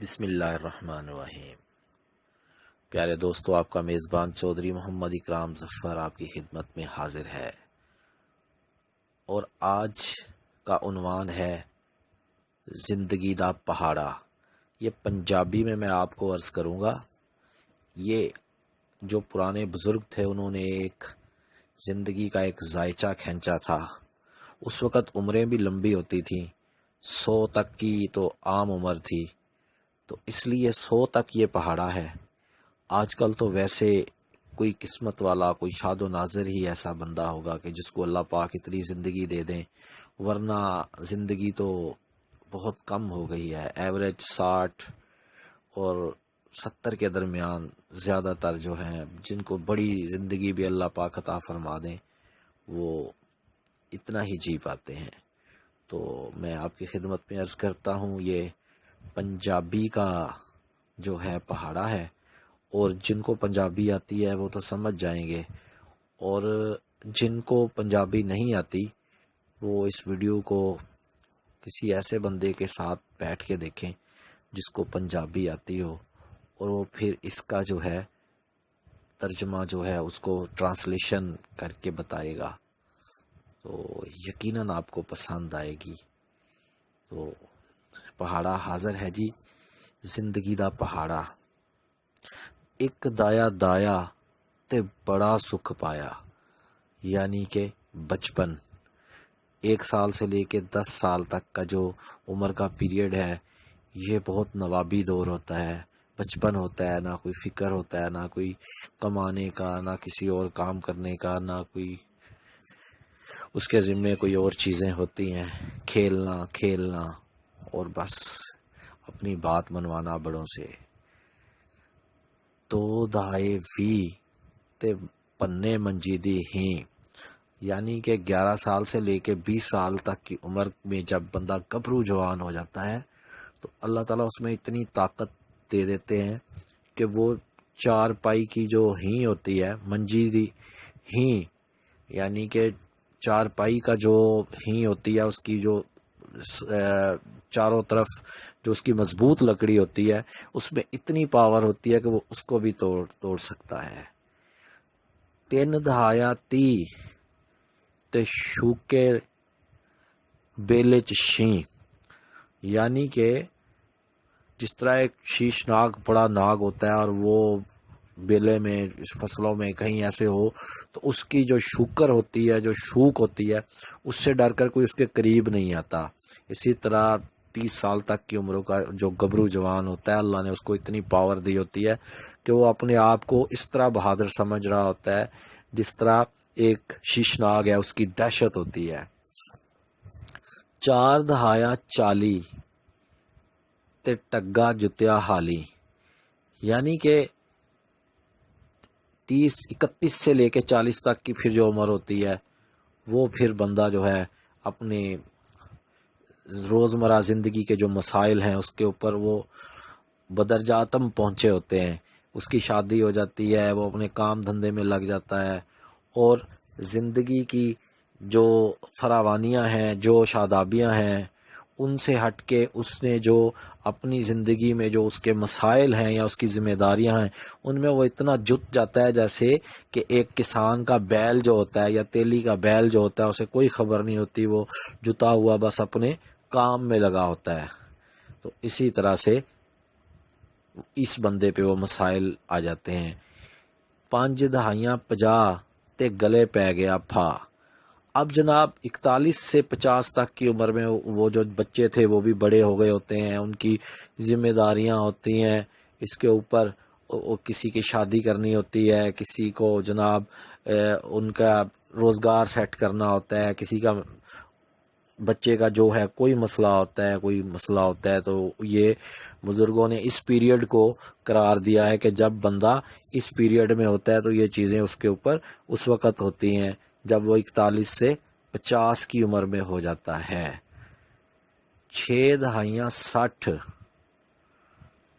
بسم اللہ الرحمن الرحیم۔ پیارے دوستو، آپ کا میزبان چودھری محمد اکرام ظفر آپ کی خدمت میں حاضر ہے، اور آج کا عنوان ہے زندگی دا پہاڑا۔ یہ پنجابی میں آپ کو عرض کروں گا۔ یہ جو پرانے بزرگ تھے، انہوں نے ایک زندگی کا ایک ذائچہ کھینچا تھا۔ اس وقت عمریں بھی لمبی ہوتی تھیں، 100 تک کی تو عام عمر تھی، تو اس لیے 100 تک یہ پہاڑا ہے۔ آج کل تو ویسے کوئی قسمت والا، کوئی شاد و ناظر ہی ایسا بندہ ہوگا کہ جس کو اللہ پاک اتنی زندگی دے دیں، ورنہ زندگی تو بہت کم ہو گئی ہے۔ ایوریج 60 اور 70 کے درمیان زیادہ تر جو ہیں، جن کو بڑی زندگی بھی اللہ پاک عطا فرما دیں، وہ اتنا ہی جی پاتے ہیں۔ تو میں آپ کی خدمت میں عرض کرتا ہوں، یہ پنجابی کا جو ہے پہاڑا ہے، اور جن کو پنجابی آتی ہے وہ تو سمجھ جائیں گے، اور جن کو پنجابی نہیں آتی وہ اس ویڈیو کو کسی ایسے بندے کے ساتھ بیٹھ کے دیکھیں جس کو پنجابی آتی ہو، اور وہ پھر اس کا جو ہے ترجمہ جو ہے اس کو ٹرانسلیشن کر کے بتائے گا، تو یقیناً آپ کو پسند آئے گی۔ تو پہاڑا حاضر ہے جی، زندگی دا پہاڑا۔ ایک دایا دایا تے بڑا سکھ پایا، یعنی کہ بچپن۔ 1 سال سے لے کے 10 سال تک کا جو عمر کا پیریڈ ہے، یہ بہت نوابی دور ہوتا ہے، بچپن ہوتا ہے، نہ کوئی فکر ہوتا ہے، نہ کوئی کمانے کا، نہ کسی اور کام کرنے کا، نہ کوئی اس کے ذمے کوئی اور چیزیں ہوتی ہیں، کھیلنا اور بس اپنی بات منوانا بڑوں سے۔ تو دہائے وی تے پنے منجیدی ہیں، یعنی کہ 11 سال سے لے کے 20 سال تک کی عمر میں جب بندہ گبرو جوان ہو جاتا ہے، تو اللہ تعالیٰ اس میں اتنی طاقت دے دیتے ہیں کہ وہ 4 پائی کی جو ہی ہوتی ہے، منجیدی ہی، یعنی کہ 4 پائی کا جو ہی ہوتی ہے، اس کی جو چاروں طرف جو اس کی مضبوط لکڑی ہوتی ہے، اس میں اتنی پاور ہوتی ہے کہ وہ اس کو بھی توڑ سکتا ہے۔ 3 دہایا تی تے شوکے بیلے چشیں، یعنی کہ جس طرح ایک شیش ناگ بڑا ناگ ہوتا ہے، اور وہ بیلے میں فصلوں میں کہیں ایسے ہو تو اس کی جو شوکر ہوتی ہے، جو شوک ہوتی ہے، اس سے ڈر کر کوئی اس کے قریب نہیں آتا۔ اسی طرح 30 سال تک کی عمروں کا جو گبرو جوان ہوتا ہے، اللہ نے اس کو اتنی پاور دی ہوتی ہے کہ وہ اپنے آپ کو اس طرح بہادر سمجھ رہا ہوتا ہے جس طرح ایک شیشناگ ہے، اس کی دہشت ہوتی ہے۔ 4 دہایا 40 تے ٹگا جتیا حالی، یعنی کہ 31 سے لے کے 40 تک کی پھر جو عمر ہوتی ہے، وہ پھر بندہ جو ہے اپنے روزمرہ زندگی کے جو مسائل ہیں اس کے اوپر وہ بدرجاتم پہنچے ہوتے ہیں۔ اس کی شادی ہو جاتی ہے، وہ اپنے کام دھندے میں لگ جاتا ہے، اور زندگی کی جو فراوانیاں ہیں، جو شادابیاں ہیں، ان سے ہٹ کے اس نے جو اپنی زندگی میں جو اس کے مسائل ہیں یا اس کی ذمہ داریاں ہیں، ان میں وہ اتنا جت جاتا ہے جیسے کہ ایک کسان کا بیل جو ہوتا ہے یا تیلی کا بیل جو ہوتا ہے، اسے کوئی خبر نہیں ہوتی، وہ جتا ہوا بس اپنے کام میں لگا ہوتا ہے۔ تو اسی طرح سے اس بندے پہ وہ مسائل آ جاتے ہیں۔ 5 دہائیاں 50 تے گلے پہ گیا پھا۔ اب جناب 41 سے 50 تک کی عمر میں وہ جو بچے تھے وہ بھی بڑے ہو گئے ہوتے ہیں، ان کی ذمہ داریاں ہوتی ہیں، اس کے اوپر کسی کی شادی کرنی ہوتی ہے، کسی کو جناب ان کا روزگار سیٹ کرنا ہوتا ہے، کسی کا بچے کا جو ہے کوئی مسئلہ ہوتا ہے، تو یہ بزرگوں نے اس پیریڈ کو قرار دیا ہے کہ جب بندہ اس پیریڈ میں ہوتا ہے تو یہ چیزیں اس کے اوپر اس وقت ہوتی ہیں جب وہ 41 سے 50 کی عمر میں ہو جاتا ہے۔ 6 دہائیاں 60،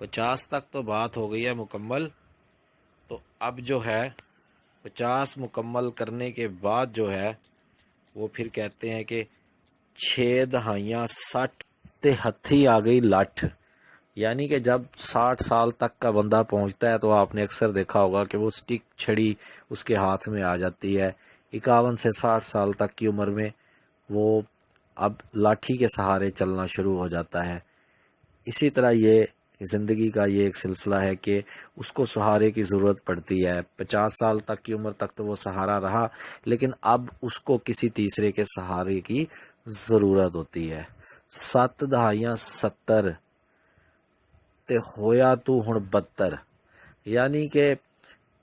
50 تک تو بات ہو گئی ہے مکمل، تو اب جو ہے 50 مکمل کرنے کے بعد جو ہے وہ پھر کہتے ہیں کہ 6 دہائیاں 60 تے ہتھی آ گئی لٹھ، یعنی کہ جب 60 سال تک کا بندہ پہنچتا ہے تو آپ نے اکثر دیکھا ہوگا کہ وہ سٹک چھڑی اس کے ہاتھ میں آ جاتی ہے۔ 51 سے 60 سال تک کی عمر میں وہ اب لاٹھی کے سہارے چلنا شروع ہو جاتا ہے۔ اسی طرح یہ زندگی کا یہ ایک سلسلہ ہے کہ اس کو سہارے کی ضرورت پڑتی ہے۔ 50 سال تک کی عمر تک تو وہ سہارا رہا، لیکن اب اس کو کسی تیسرے کے سہارے کی ضرورت ہوتی ہے۔ 7 دہائیاں 70 تے ہویا تو ہن 72، یعنی کہ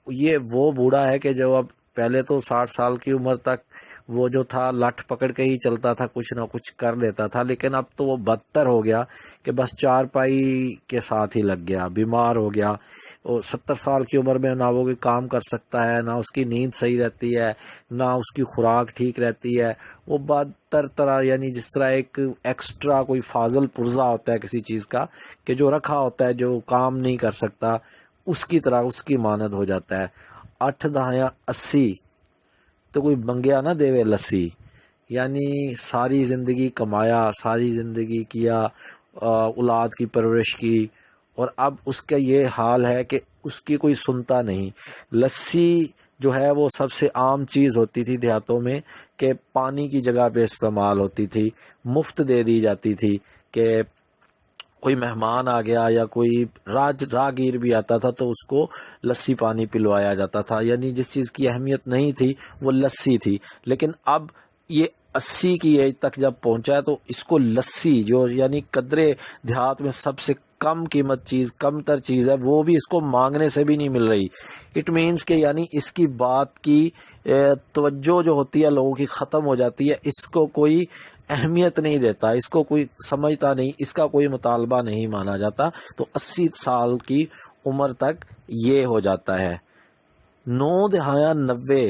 یہ وہ بوڑھا ہے کہ جو اب پہلے تو 60 سال کی عمر تک وہ جو تھا لٹھ پکڑ کے ہی چلتا تھا، کچھ نہ کچھ کر لیتا تھا، لیکن اب تو وہ 72 ہو گیا کہ بس چارپائی کے ساتھ ہی لگ گیا، بیمار ہو گیا۔ اور 70 سال کی عمر میں نہ وہ کوئی کام کر سکتا ہے، نہ اس کی نیند صحیح رہتی ہے، نہ اس کی خوراک ٹھیک رہتی ہے۔ وہ 72 طرح، یعنی جس طرح ایک ایکسٹرا کوئی فاضل پرزہ ہوتا ہے کسی چیز کا کہ جو رکھا ہوتا ہے، جو کام نہیں کر سکتا، اس کی طرح اس کی مانند ہو جاتا ہے۔ 8 دہائیاں 80 تو کوئی منگیا نہ دے وے لسی، یعنی ساری زندگی کمایا، ساری زندگی کیا، اولاد کی پرورش کی، اور اب اس کا یہ حال ہے کہ اس کی کوئی سنتا نہیں۔ لسی جو ہے وہ سب سے عام چیز ہوتی تھی دیہاتوں میں، کہ پانی کی جگہ پہ استعمال ہوتی تھی، مفت دے دی جاتی تھی کہ کوئی مہمان آ گیا یا کوئی راگیر بھی آتا تھا تو اس کو لسی پانی پلوایا جاتا تھا، یعنی جس چیز کی اہمیت نہیں تھی وہ لسی تھی۔ لیکن اب یہ 80 کی ایج تک جب پہنچا ہے تو اس کو لسی، جو یعنی قدرے دیہات میں سب سے کم قیمت چیز، کم تر چیز ہے، وہ بھی اس کو مانگنے سے بھی نہیں مل رہی۔ اٹ مینس کہ یعنی اس کی بات کی توجہ جو ہوتی ہے لوگوں کی ختم ہو جاتی ہے، اس کو کوئی اہمیت نہیں دیتا، اس کو کوئی سمجھتا نہیں، اس کا کوئی مطالبہ نہیں مانا جاتا۔ تو 80 سال کی عمر تک یہ ہو جاتا ہے۔ 9 دہائیاں 90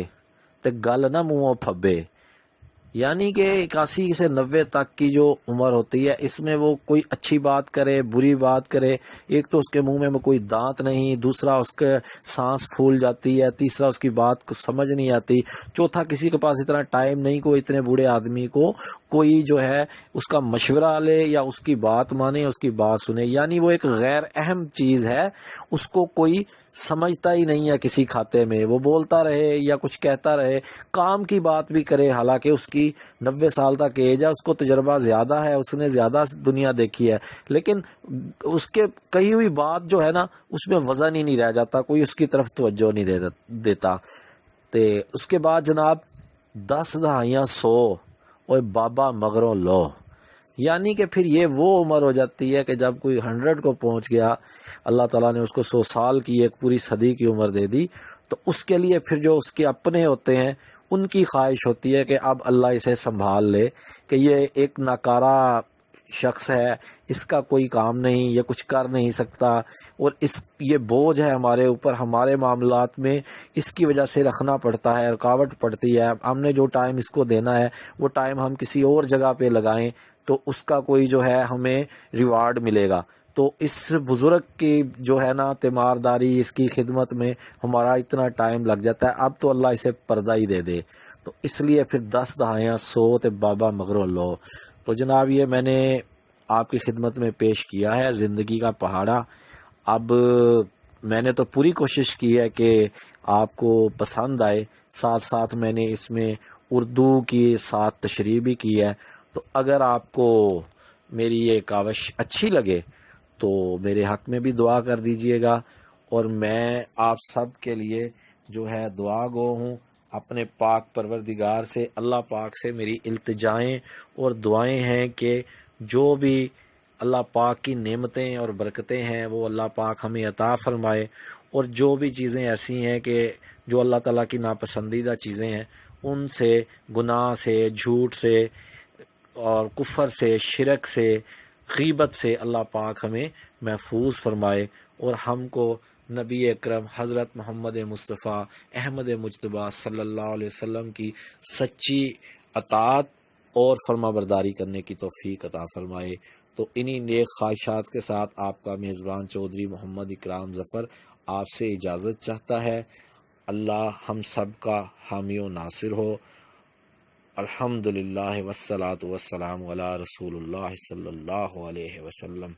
تے گل نہ منہوں پھبے، یعنی کہ 81 سے 90 تک کی جو عمر ہوتی ہے، اس میں وہ کوئی اچھی بات کرے، بری بات کرے، ایک تو اس کے منہ میں کوئی دانت نہیں، دوسرا اس کے سانس پھول جاتی ہے، تیسرا اس کی بات کو سمجھ نہیں آتی، چوتھا کسی کے پاس اتنا ٹائم نہیں کو اتنے بوڑھے آدمی کو کوئی جو ہے اس کا مشورہ لے یا اس کی بات مانے، اس کی بات سنے، یعنی وہ ایک غیر اہم چیز ہے، اس کو کوئی سمجھتا ہی نہیں ہے کسی کھاتے میں، وہ بولتا رہے یا کچھ کہتا رہے، کام کی بات بھی کرے، حالانکہ اس کی 90 سال تک ایج ہے، اس کو تجربہ زیادہ ہے، اس نے زیادہ دنیا دیکھی ہے، لیکن اس کے کہی ہوئی بات جو ہے نا اس میں وزن ہی نہیں رہ جاتا، کوئی اس کی طرف توجہ نہیں دیتا۔ تے اس کے بعد جناب 10 دہائیاں 100 اور بابا مگروں لو، یعنی کہ پھر یہ وہ عمر ہو جاتی ہے کہ جب کوئی 100 کو پہنچ گیا، اللہ تعالیٰ نے اس کو 100 سال کی ایک پوری صدی کی عمر دے دی، تو اس کے لیے پھر جو اس کے اپنے ہوتے ہیں ان کی خواہش ہوتی ہے کہ اب اللہ اسے سنبھال لے، کہ یہ ایک ناکارہ شخص ہے، اس کا کوئی کام نہیں، یہ کچھ کر نہیں سکتا، اور یہ بوجھ ہے ہمارے اوپر، ہمارے معاملات میں اس کی وجہ سے رکھنا پڑتا ہے، رکاوٹ پڑتی ہے، ہم نے جو ٹائم اس کو دینا ہے وہ ٹائم ہم کسی اور جگہ پہ لگائیں تو اس کا کوئی جو ہے ہمیں ریوارڈ ملے گا۔ تو اس بزرگ کی جو ہے نا تیمارداری، اس کی خدمت میں ہمارا اتنا ٹائم لگ جاتا ہے، اب تو اللہ اسے پردہ ہی دے دے۔ تو اس لیے پھر 10 دہائیاں 100 تے بابا مگرو لو۔ تو جناب یہ میں نے آپ کی خدمت میں پیش کیا ہے زندگی کا پہاڑا۔ اب میں نے تو پوری کوشش کی ہے کہ آپ کو پسند آئے، ساتھ ساتھ میں نے اس میں اردو کی ساتھ تشریح بھی کی ہے، تو اگر آپ کو میری یہ کاوش اچھی لگے تو میرے حق میں بھی دعا کر دیجئے گا، اور میں آپ سب کے لیے جو ہے دعا گو ہوں، اپنے پاک پروردگار سے، اللہ پاک سے میری التجائیں اور دعائیں ہیں کہ جو بھی اللہ پاک کی نعمتیں اور برکتیں ہیں وہ اللہ پاک ہمیں عطا فرمائے، اور جو بھی چیزیں ایسی ہیں کہ جو اللہ تعالیٰ کی ناپسندیدہ چیزیں ہیں ان سے، گناہ سے، جھوٹ سے اور کفر سے، شرک سے، غیبت سے اللہ پاک ہمیں محفوظ فرمائے، اور ہم کو نبی اکرم حضرت محمد مصطفیٰ احمد مجتبیٰ صلی اللہ علیہ وسلم کی سچی اطاعت اور فرما برداری کرنے کی توفیق عطا فرمائے۔ تو انہی نیک خواہشات کے ساتھ آپ کا میزبان چودھری محمد اکرام ظفر آپ سے اجازت چاہتا ہے۔ اللہ ہم سب کا حامی و ناصر ہو۔ الحمدللہ والصلاة والسلام علی رسول اللہ صلی اللہ علیہ وسلم۔